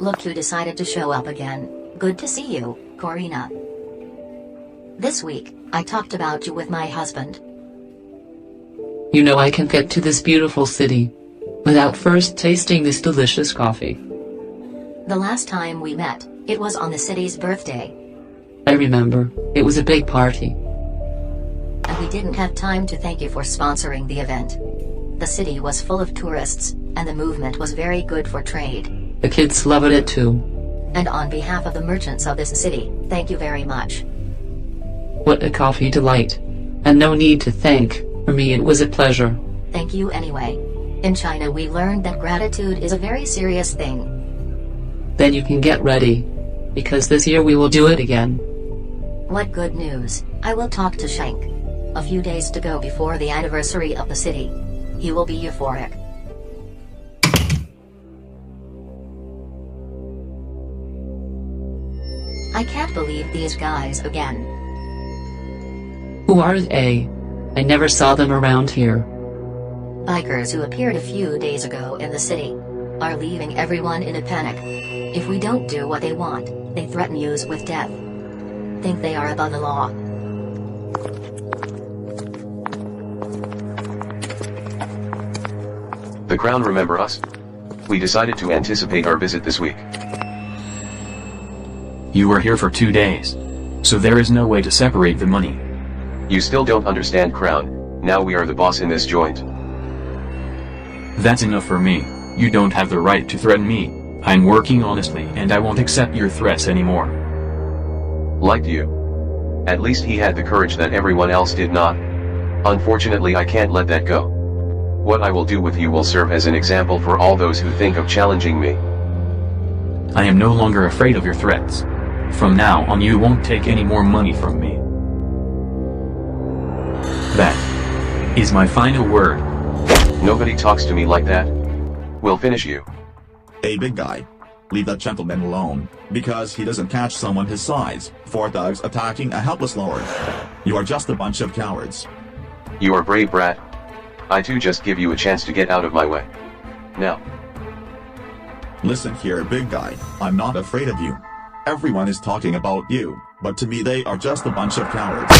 Look who decided to show up again. Good to see you, Korina. This week, I talked about you with my husband. You know I can't get to this beautiful city without first tasting this delicious coffee. The last time we met, it was on the city's birthday. I remember, it was a big party. And we didn't have time to thank you for sponsoring the event. The city was full of tourists, and the movement was very good for trade. The kids loved it too. And on behalf of the merchants of this city, thank you very much. What a coffee delight. And no need to thank, for me it was a pleasure. Thank you anyway. In China we learned that gratitude is a very serious thing. Then you can get ready, because this year we will do it again. What good news. I will talk to Shank. A few days to go before the anniversary of the city. He will be euphoric. I can't believe these guys again. Who are they? I never saw them around here. Bikers who appeared a few days ago in the city are leaving everyone in a panic. If we don't do what they want, they threaten us with death. Think they are above the law. The Crown remember us? We decided to anticipate our visit this week. You were here for 2 days. So there is no way to separate the money. You still don't understand, Crown. Now we are the boss in this joint. That's enough for me. You don't have the right to threaten me. I'm working honestly and I won't accept your threats anymore. Liked you. At least he had the courage that everyone else did not. Unfortunately, I can't let that go. What I will do with you will serve as an example for all those who think of challenging me. I am no longer afraid of your threats. From now on you won't take any more money from me. That is my final word. Nobody talks to me like that. We'll finish you. Hey big guy. Leave that gentleman alone, because he doesn't catch someone his size. 4 thugs attacking a helpless lord. You are just a bunch of cowards. You are brave, brat. I too just give you a chance to get out of my way. Now. Listen here big guy, I'm not afraid of you. Everyone is talking about you, but to me they are just a bunch of cowards.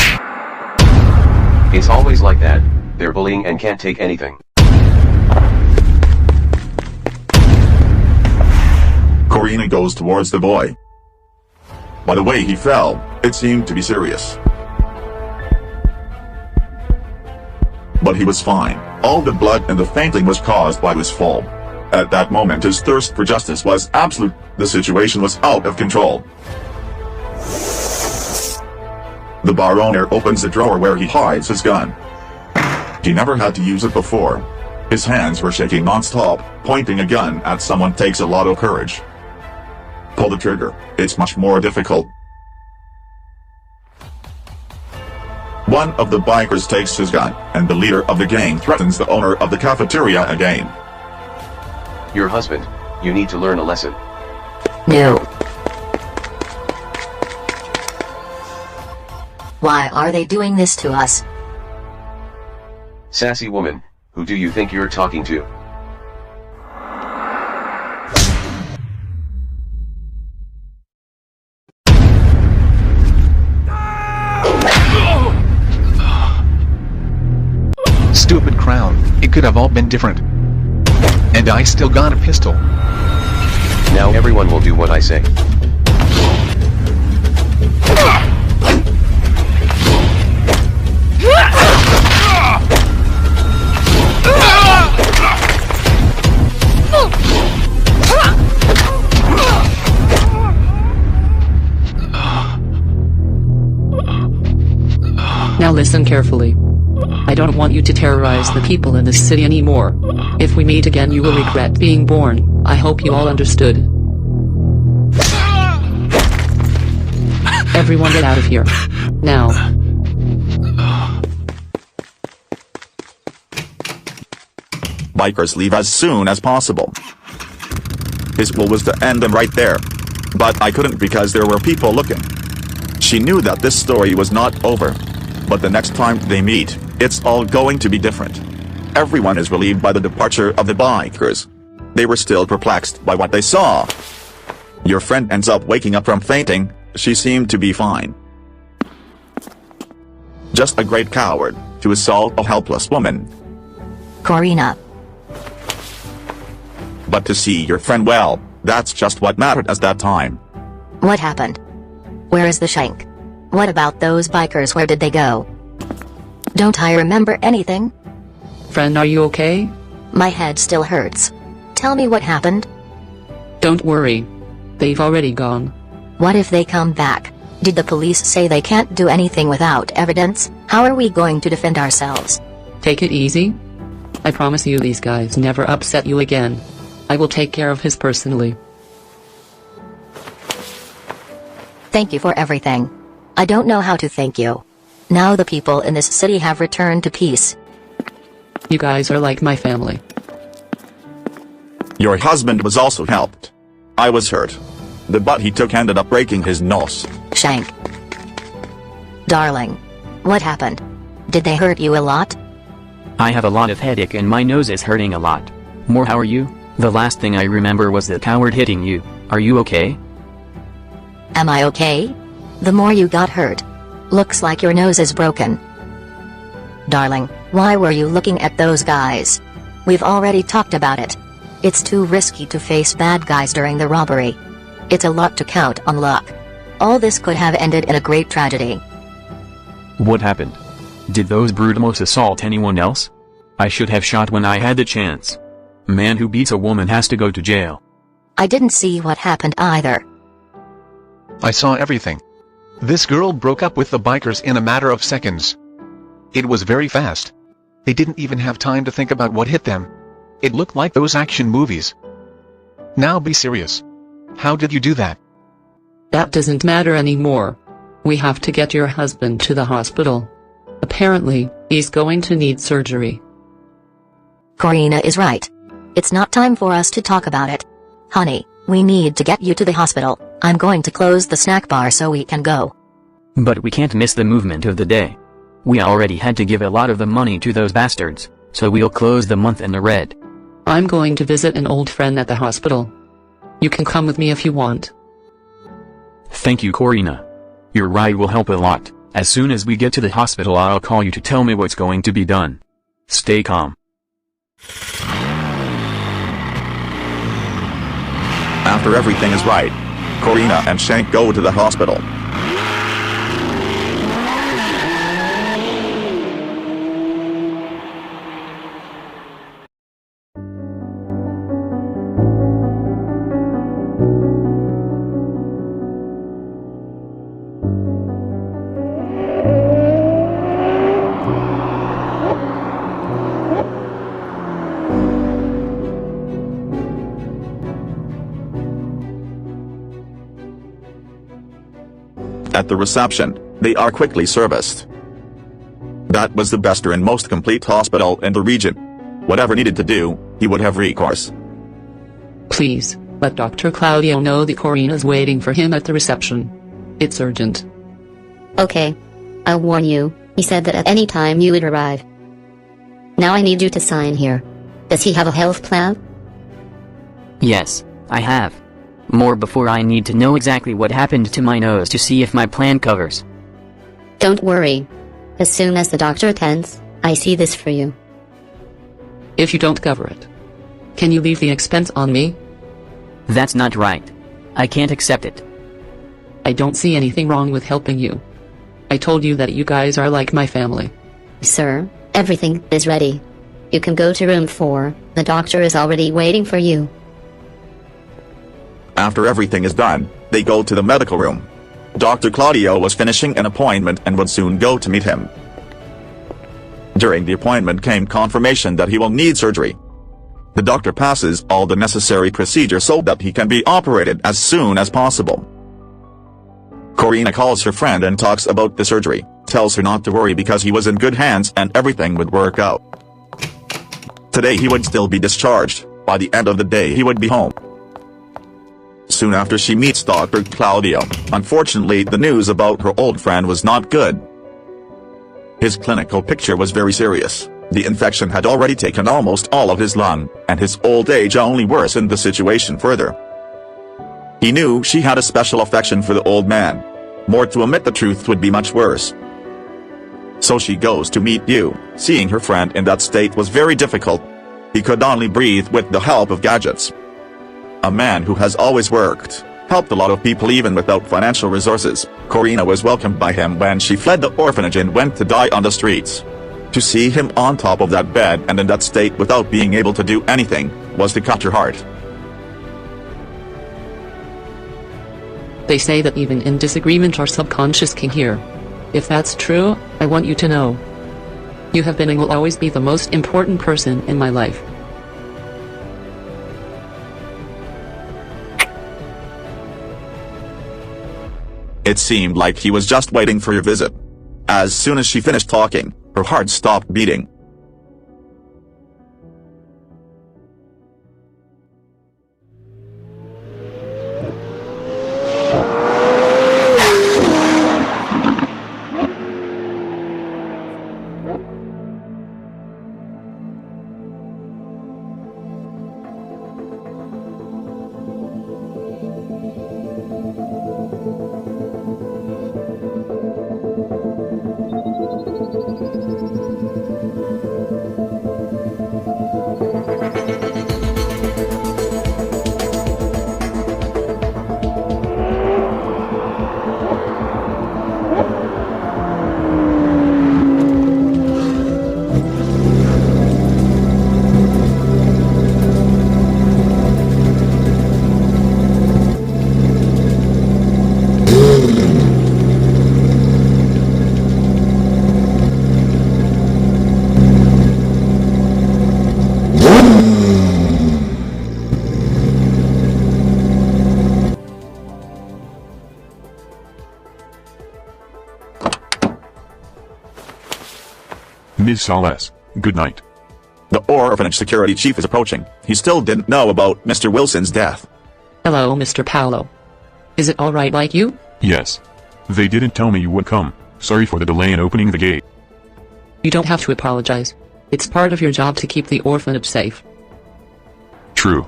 It's always like that, they're bullying and can't take anything. Korina goes towards the boy. By the way he fell, it seemed to be serious. But he was fine. All the blood and the fainting was caused by his fall. At that moment his thirst for justice was absolute. The situation was out of control. The bar owner opens the drawer where he hides his gun. He never had to use it before. His hands were shaking non-stop. Pointing a gun at someone takes a lot of courage. Pull the trigger, it's much more difficult. One of the bikers takes his gun, and the leader of the gang threatens the owner of the cafeteria again. Your husband, you need to learn a lesson. No. Why are they doing this to us? Sassy woman, who do you think you're talking to? Stupid Crown, it could have all been different. And I still got a pistol. Now everyone will do what I say. Now listen carefully. I don't want you to terrorize the people in this city anymore. If we meet again you will regret being born. I hope you all understood. Everyone get out of here. Now. Bikers leave as soon as possible. His goal was to end them right there. But I couldn't because there were people looking. She knew that this story was not over. But the next time they meet, it's all going to be different. Everyone is relieved by the departure of the bikers. They were still perplexed by what they saw. Your friend ends up waking up from fainting. She seemed to be fine. Just a great coward to assault a helpless woman. Korina. But to see your friend well, that's just what mattered at that time. What happened? Where is the shank? What about those bikers? Where did they go? Don't I remember anything? Friend, are you okay? My head still hurts. Tell me what happened. Don't worry. They've already gone. What if they come back? Did the police say they can't do anything without evidence? How are we going to defend ourselves? Take it easy. I promise you these guys never upset you again. I will take care of his personally. Thank you for everything. I don't know how to thank you. Now the people in this city have returned to peace. You guys are like my family. Your husband was also helped. I was hurt. The butt he took ended up breaking his nose. Shank. Darling. What happened? Did they hurt you a lot? I have a lot of headache and my nose is hurting a lot. More, how are you? The last thing I remember was the coward hitting you. Are you okay? Am I okay? The more you got hurt. Looks like your nose is broken. Darling, why were you looking at those guys? We've already talked about it. It's too risky to face bad guys during the robbery. It's a lot to count on luck. All this could have ended in a great tragedy. What happened? Did those brutals assault anyone else? I should have shot when I had the chance. Man who beats a woman has to go to jail. I didn't see what happened either. I saw everything. This girl broke up with the bikers in a matter of seconds. It was very fast. They didn't even have time to think about what hit them. It looked like those action movies. Now be serious. How did you do that? That doesn't matter anymore. We have to get your husband to the hospital. Apparently, he's going to need surgery. Korina is right. It's not time for us to talk about it. Honey, we need to get you to the hospital. I'm going to close the snack bar so we can go. But we can't miss the movement of the day. We already had to give a lot of the money to those bastards, so we'll close the month in the red. I'm going to visit an old friend at the hospital. You can come with me if you want. Thank you, Korina. Your ride will help a lot. As soon as we get to the hospital, I'll call you to tell me what's going to be done. Stay calm. After everything is right, Korina and Shank go to the hospital. At the reception, they are quickly serviced. That was the best and most complete hospital in the region. Whatever needed to do, he would have recourse. Please, let Dr. Claudio know that Korina's waiting for him at the reception. It's urgent. Okay. I'll warn you, he said that at any time you would arrive. Now I need you to sign here. Does he have a health plan? Yes, I have. More before I need to know exactly what happened to my nose to see if my plan covers. Don't worry. As soon as the doctor attends, I see this for you. If you don't cover it, can you leave the expense on me? That's not right. I can't accept it. I don't see anything wrong with helping you. I told you that you guys are like my family. Sir, everything is ready. You can go to room 4, the doctor is already waiting for you. After everything is done, they go to the medical room. Dr. Claudio was finishing an appointment and would soon go to meet him. During the appointment came confirmation that he will need surgery. The doctor passes all the necessary procedures so that he can be operated as soon as possible. Korina calls her friend and talks about the surgery, tells her not to worry because he was in good hands and everything would work out. Today he would still be discharged, by the end of the day he would be home. Soon after she meets Dr. Claudio, unfortunately the news about her old friend was not good. His clinical picture was very serious. The infection had already taken almost all of his lung, and his old age only worsened the situation further. He knew she had a special affection for the old man. More to omit the truth would be much worse. So she goes to meet you. Seeing her friend in that state was very difficult. He could only breathe with the help of gadgets. A man who has always worked, helped a lot of people even without financial resources. Korina was welcomed by him when she fled the orphanage and went to die on the streets. To see him on top of that bed and in that state without being able to do anything, was to cut her heart. They say that even in disagreement our subconscious can hear. If that's true, I want you to know. You have been and will always be the most important person in my life. It seemed like he was just waiting for your visit. As soon as she finished talking, her heart stopped beating. Ms. Sales, good night. The orphanage security chief is approaching. He still didn't know about Mr. Wilson's death. Hello, Mr. Paolo. Is it alright like you? Yes. They didn't tell me you would come. Sorry for the delay in opening the gate. You don't have to apologize. It's part of your job to keep the orphanage safe. True.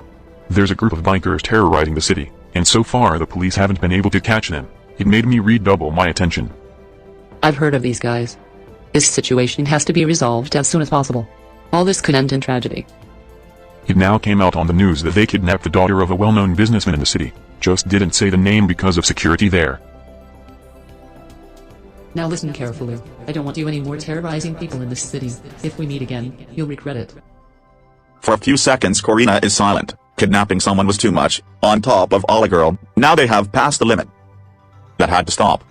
There's a group of bikers terrorizing the city, and so far the police haven't been able to catch them. It made me redouble my attention. I've heard of these guys. This situation has to be resolved as soon as possible. All this could end in tragedy. It now came out on the news that they kidnapped the daughter of a well-known businessman in the city. Just didn't say the name because of security there. Now listen carefully. I don't want you any more terrorizing people in this city. If we meet again, you'll regret it. For a few seconds Korina is silent. Kidnapping someone was too much, on top of all a girl. Now they have passed the limit. That had to stop.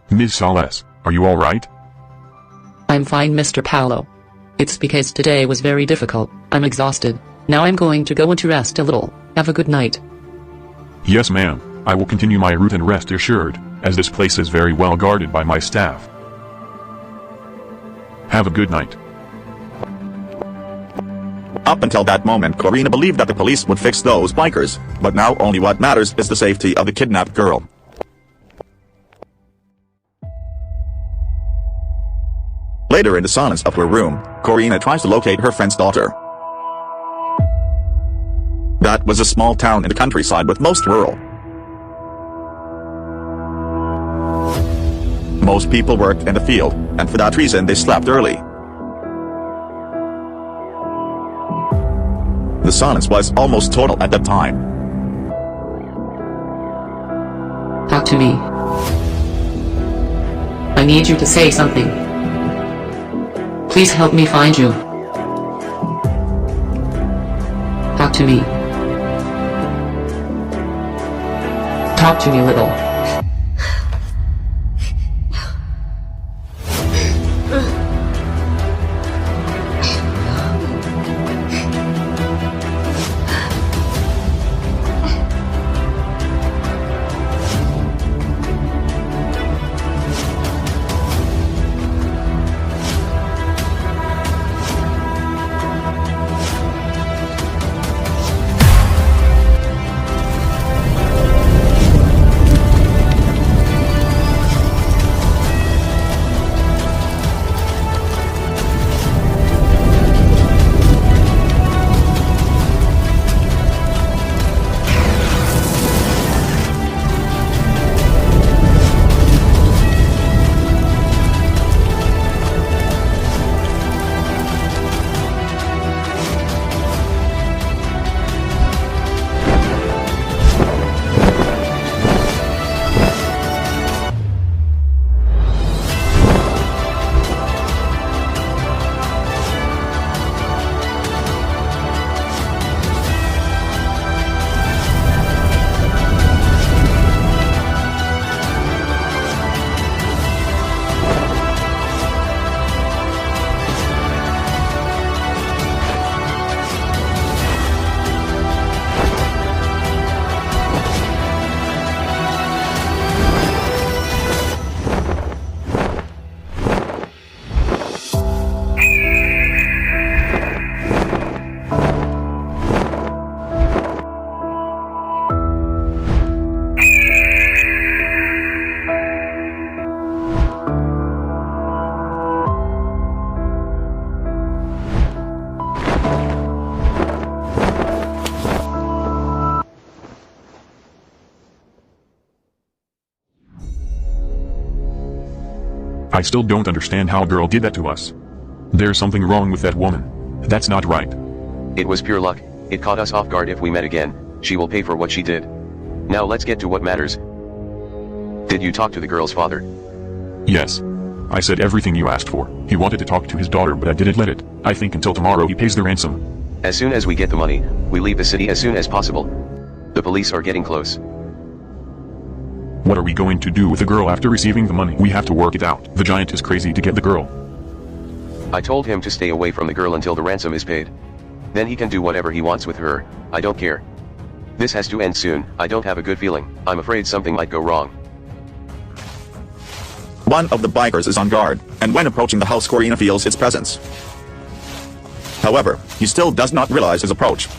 Ms. Sales, are you alright? I'm fine, Mr. Paolo. It's because today was very difficult. I'm exhausted. Now I'm going to go into rest a little. Have a good night. Yes, ma'am. I will continue my route and rest assured, as this place is very well guarded by my staff. Have a good night. Up until that moment Korina believed that the police would fix those bikers, but now only what matters is the safety of the kidnapped girl. Later in the silence of her room, Korina tries to locate her friend's daughter. That was a small town in the countryside with most rural. Most people worked in the field, and for that reason they slept early. The silence was almost total at that time. Talk to me. I need you to say something. Please help me find you. Talk to me. Talk to me, little. I still don't understand how a girl did that to us. There's something wrong with that woman. That's not right. It was pure luck. It caught us off guard. If we met again, she will pay for what she did. Now let's get to what matters. Did you talk to the girl's father? Yes. I said everything you asked for. He wanted to talk to his daughter, but I didn't let it. I think until tomorrow he pays the ransom. As soon as we get the money, we leave the city as soon as possible. The police are getting close. What are we going to do with the girl after receiving the money? We have to work it out. The giant is crazy to get the girl. I told him to stay away from the girl until the ransom is paid. Then he can do whatever he wants with her. I don't care. This has to end soon. I don't have a good feeling. I'm afraid something might go wrong. One of the bikers is on guard, and when approaching the house, Korina feels its presence. However, he still does not realize his approach.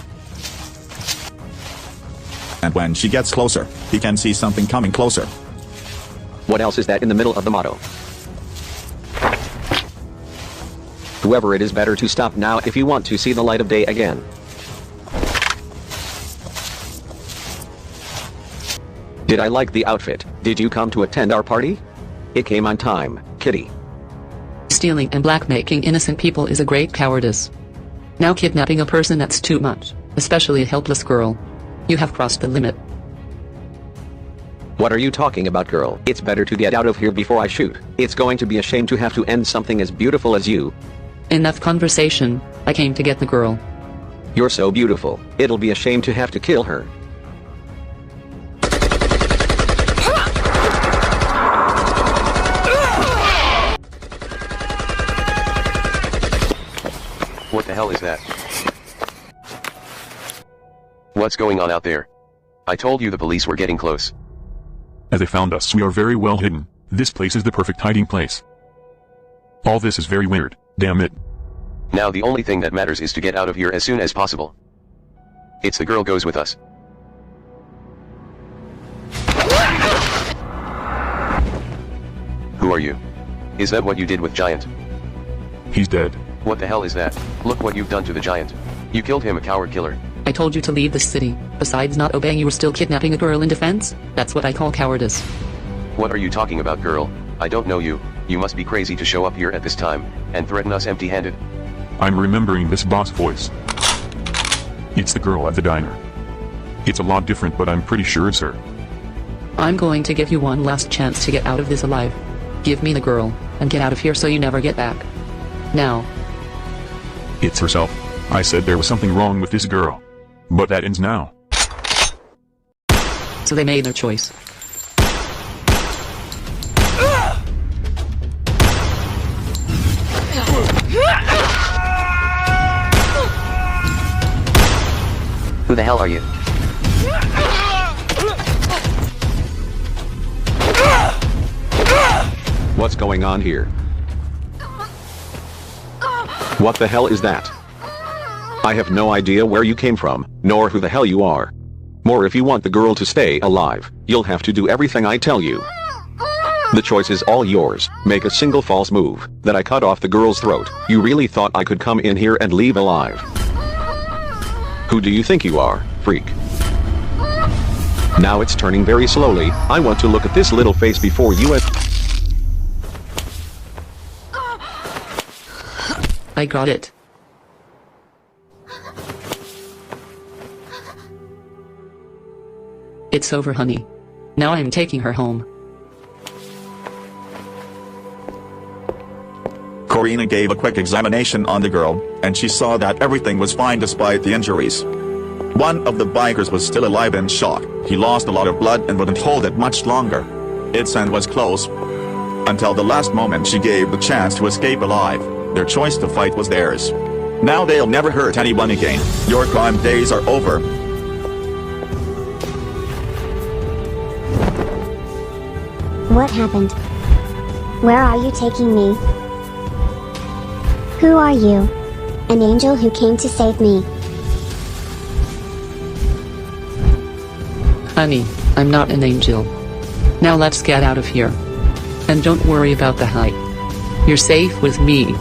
And when she gets closer, he can see something coming closer. What else is that in the middle of the motto? Whoever it is, better to stop now if you want to see the light of day again. Did I like the outfit? Did you come to attend our party? It came on time, kitty. Stealing and blackmailing innocent people is a great cowardice. Now kidnapping a person, that's too much, especially a helpless girl. You have crossed the limit. What are you talking about, girl? It's better to get out of here before I shoot. It's going to be a shame to have to end something as beautiful as you. Enough conversation. I came to get the girl. You're so beautiful. It'll be a shame to have to kill her. What the hell is that? What's going on out there? I told you the police were getting close. As they found us, we are very well hidden. This place is the perfect hiding place. All this is very weird. Damn it. Now the only thing that matters is to get out of here as soon as possible. It's the girl goes with us. Who are you? Is that what you did with Giant? He's dead. What the hell is that? Look what you've done to the Giant. You killed him, a coward killer. I told you to leave the city. Besides not obeying, you were still kidnapping a girl in defense? That's what I call cowardice. What are you talking about, girl? I don't know you. You must be crazy to show up here at this time and threaten us empty-handed. I'm remembering this boss voice. It's the girl at the diner. It's a lot different, but I'm pretty sure it's her. I'm going to give you one last chance to get out of this alive. Give me the girl, and get out of here so you never get back. Now. It's herself. I said there was something wrong with this girl. But that ends now. So they made their choice. Who the hell are you? What's going on here? What the hell is that? I have no idea where you came from, nor who the hell you are. More, if you want the girl to stay alive, you'll have to do everything I tell you. The choice is all yours. Make a single false move, that I cut off the girl's throat. You really thought I could come in here and leave alive? Who do you think you are, freak? Now it's turning very slowly. I want to look at this little face before you I got it. It's over, honey. Now I'm taking her home. Korina gave a quick examination on the girl, and she saw that everything was fine despite the injuries. One of the bikers was still alive in shock. He lost a lot of blood and wouldn't hold it much longer. Its end was close. Until the last moment she gave the chance to escape alive. Their choice to fight was theirs. Now they'll never hurt anyone again. Your crime days are over. What happened? Where are you taking me? Who are you? An angel who came to save me. Honey, I'm not an angel. Now let's get out of here. And don't worry about the height. You're safe with me.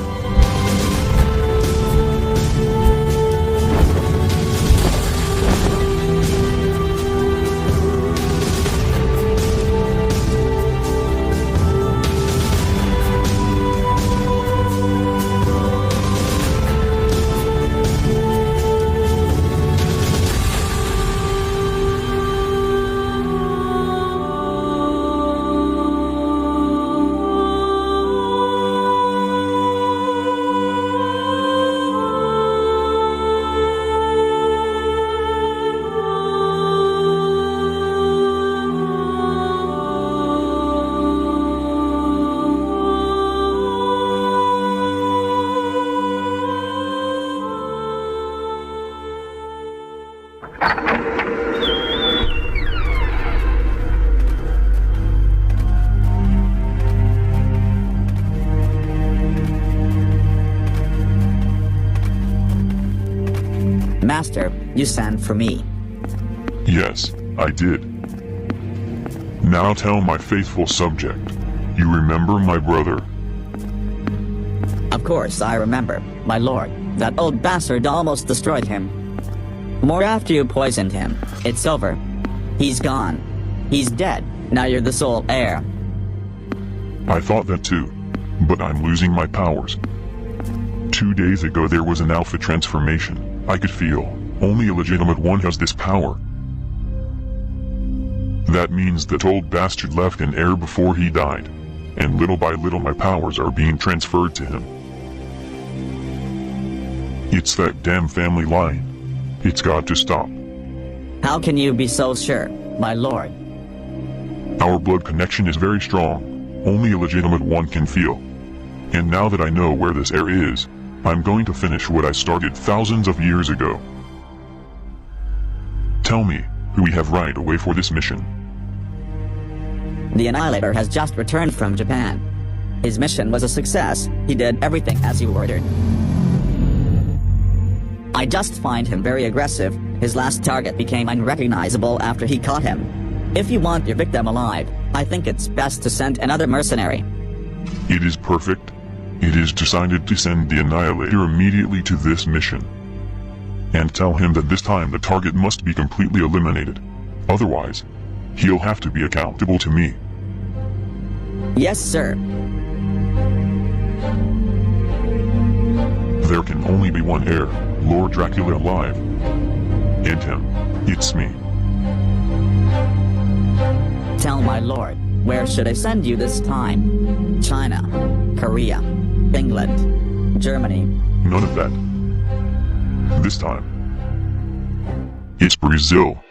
Master, you sent for me. Yes, I did. Now tell my faithful subject. You remember my brother? Of course I remember, my lord. That old bastard almost destroyed him. More after you poisoned him. It's over. He's gone. He's dead. Now you're the sole heir. I thought that too. But I'm losing my powers. 2 days ago there was an alpha transformation. I could feel. Only a legitimate one has this power. That means that old bastard left an heir before he died. And little by little my powers are being transferred to him. It's that damn family line. It's got to stop. How can you be so sure, my lord? Our blood connection is very strong. Only a legitimate one can feel. And now that I know where this heir is, I'm going to finish what I started thousands of years ago. Tell me who we have right away for this mission. The Annihilator has just returned from Japan. His mission was a success. He did everything as you ordered. I just find him very aggressive. His last target became unrecognizable after he caught him. If you want your victim alive, I think it's best to send another mercenary. It is perfect. It is decided to send the Annihilator immediately to this mission. And tell him that this time the target must be completely eliminated. Otherwise, he'll have to be accountable to me. Yes, sir. There can only be one heir, Lord Dracula alive. And him. It's me. Tell my lord, where should I send you this time? China, Korea, England, Germany. None of that. This time, it's Brazil.